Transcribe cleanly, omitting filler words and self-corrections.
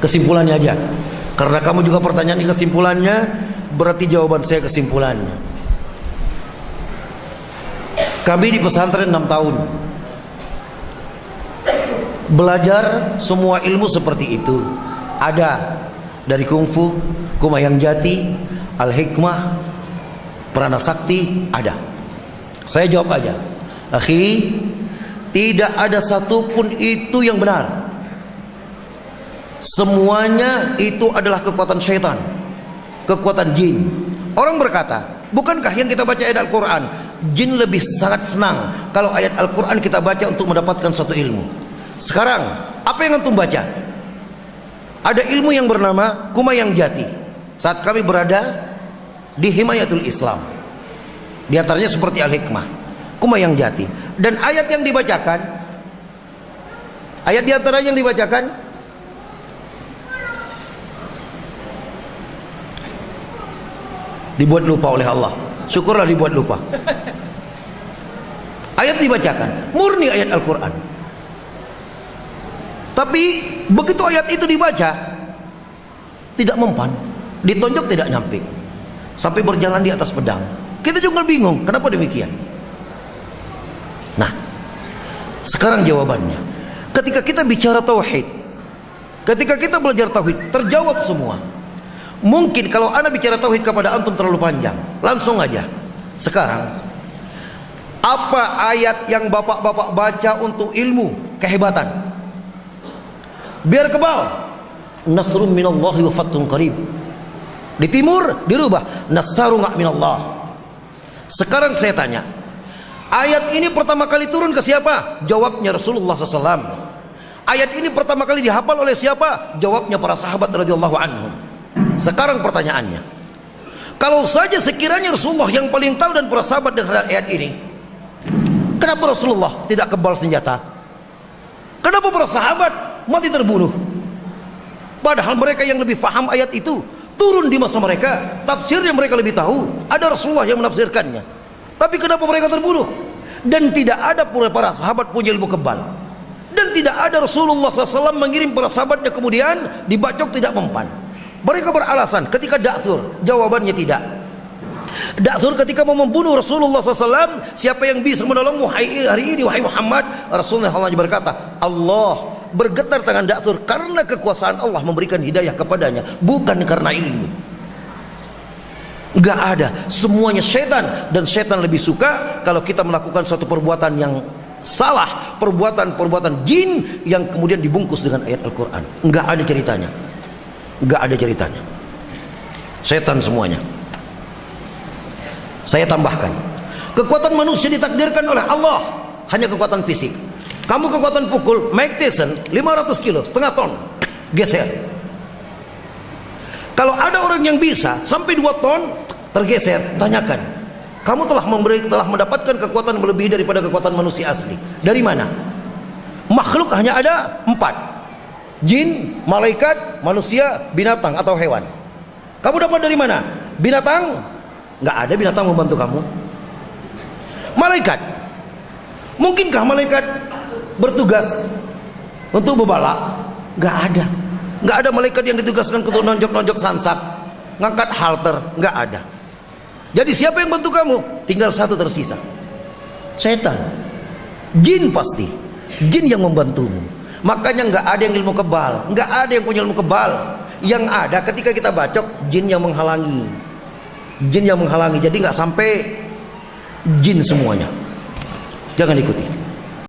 Kesimpulannya aja. Karena kamu juga pertanyaan ini kesimpulannya, berarti jawaban saya kesimpulannya. Kami di pesantren 6 tahun belajar semua ilmu seperti itu. Ada dari kungfu, kumayang jati, al-hikmah, prana sakti, ada. Saya jawab aja, akhi, tidak ada satupun itu yang benar. Semuanya itu adalah kekuatan syaitan, kekuatan jin. Orang berkata, bukankah yang kita baca ayat Al-Quran, jin lebih sangat senang kalau ayat Al-Quran kita baca untuk mendapatkan suatu ilmu. Sekarang, apa yang antum baca? Ada ilmu yang bernama kumayang jati. Saat kami berada di Himayatul Islam, di antaranya seperti al-hikmah, kumayang jati. Dan ayat yang dibacakan, ayat di antara yang dibacakan, dibuat lupa oleh Allah. Syukurlah dibuat lupa. Ayat dibacakan, murni ayat Al-Quran. Tapi begitu ayat itu dibaca, tidak mempan, ditonjok tidak nyampe, sampai berjalan di atas pedang. Kita juga bingung, kenapa demikian? Nah, sekarang jawabannya. Ketika kita bicara tauhid, ketika kita belajar tauhid, terjawab semua. Mungkin kalau ana bicara tauhid kepada antum terlalu panjang, langsung aja. Sekarang, apa ayat yang bapak-bapak baca untuk ilmu kehebatan? Biar kebal, nasrun minallahi wa fathun qarib. Di timur dirubah, nasarun minallah. Sekarang saya tanya, ayat ini pertama kali turun ke siapa? Jawabnya Rasulullah SAW. Ayat ini pertama kali dihafal oleh siapa? Jawabnya para sahabat radhiyallahu anhum. Sekarang pertanyaannya, kalau saja sekiranya Rasulullah yang paling tahu dan para sahabat dengan ayat ini, kenapa Rasulullah tidak kebal senjata? Kenapa para sahabat mati terbunuh? Padahal mereka yang lebih paham ayat itu, turun di masa mereka, tafsirnya mereka lebih tahu, ada Rasulullah yang menafsirkannya. Tapi kenapa mereka terbunuh? Dan tidak ada pula para sahabat punya ilmu kebal. Dan tidak ada Rasulullah SAW mengirim para sahabatnya kemudian dibacok tidak mempan. Mereka beralasan ketika Da'thur, jawabannya tidak. Da'thur ketika mau membunuh Rasulullah SAW, siapa yang bisa menolongmu hari ini wahai Muhammad? Rasulullah SAW berkata, Allah. Bergetar tangan Da'thur karena kekuasaan Allah memberikan hidayah kepadanya, bukan karena ilmu. Gak ada, semuanya setan. Dan setan lebih suka kalau kita melakukan suatu perbuatan yang salah, perbuatan jin yang kemudian dibungkus dengan ayat Al-Quran. Gak ada ceritanya, gak ada ceritanya. Setan semuanya. Saya tambahkan, kekuatan manusia ditakdirkan oleh Allah hanya kekuatan fisik. Kamu kekuatan pukul Mike Tyson 500 kilo, setengah ton, geser. Kalau ada orang yang bisa sampai 2 ton tergeser, tanyakan, kamu telah mendapatkan kekuatan melebihi daripada kekuatan manusia asli. Dari mana? Makhluk hanya ada 4: jin, malaikat, manusia, binatang atau hewan. Kamu dapat dari mana? Binatang? Nggak ada binatang membantu kamu. Malaikat? Mungkinkah malaikat bertugas untuk bebala? Nggak ada. Nggak ada malaikat yang ditugaskan untuk nonjok-nonjok sansak, ngangkat halter. Nggak ada. Jadi siapa yang bantu kamu? Tinggal satu tersisa, setan. Jin pasti, jin yang membantumu. Makanya nggak ada yang ilmu kebal, nggak ada yang punya ilmu kebal. Yang ada ketika kita bacok, jin yang menghalangi, jin yang menghalangi. Jadi nggak sampai jin semuanya. Jangan ikuti.